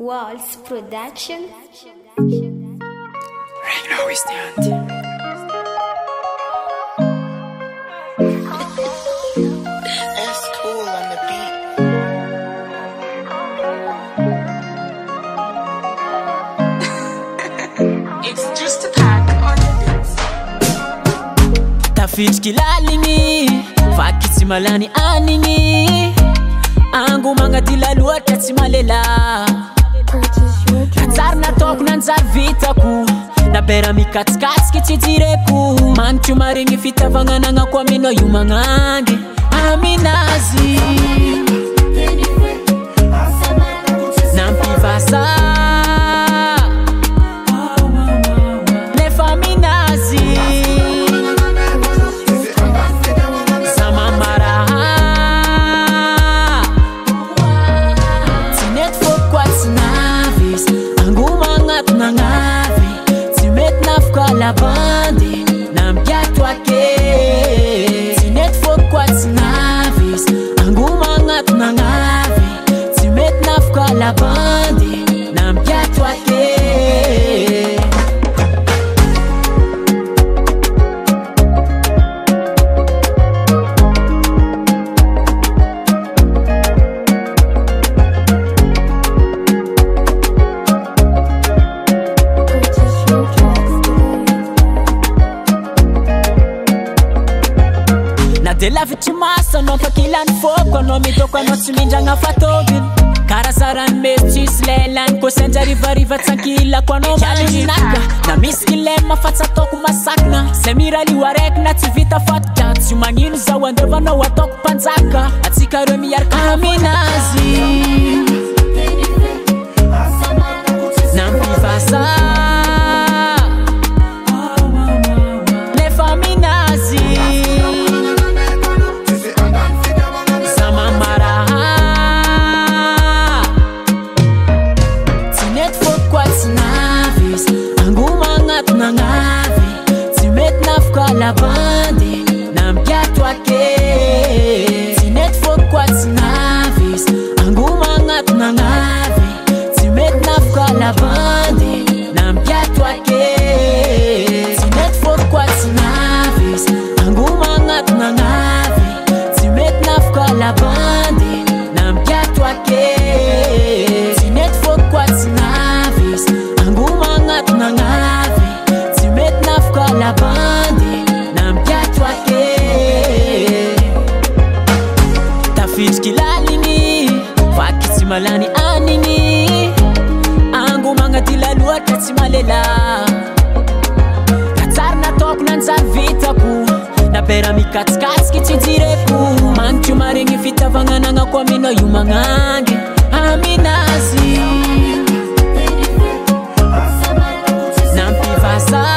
Waltz Production. Right now is the end. It's cool on the beat. It's just a pack on the beats. Tafitry kilaliny vaky tsy malany aniny ango magnadila loatra tsy malela nanjary nataoko nanjary vitako nabera mikatsikasiky tsy jireko magnitry maregny fitavagna nagnako aminao io magnangy aminazy nampivasa nefa aminazy samamaraha tsy mety foko tsy navis angoma agnaty nagnavy tsy mety nafaka labandy nampiato ake tsy mety foko tsy navis angoma agnaty nagnavy tsy mety nafaka labandy nampiato ake de lavitry maso anao fakilany foko anao midoko anao tsy mindragna fatoviny karazarany mesy tsisy lelany ko sanjarivariva tsankilako anao malinaka na misy kilema fa tsy ataoko masakina zay miralio araiky na tsy vita fatodraty tsy magnino zao andovanao ataoko mpanjaka atsika reo miaraka aminazy nampivasa nefa aminazy nagnavy tsy mety nafaka labandy nampiato ake tsy mety foko tsy navis angoma agnaty nagnavy tsy mety nafaka labandy nampiato ake tsy mety foko tsy navis angoma agnaty nagnavy tsy mety nafaka labandy nampiato ake tsy mety foko tsy navis angoma agnaty nagnavy la bande nampiato ake tafitry kilaliny vaky tsy malany aniny ango magnadila loatra tsy malela natsary nataoko nanjary vitako nabera mikatsikasiky tsy jireko magnitry maregny fitavagna nagnako aminao io magnangy aminazy nampivasa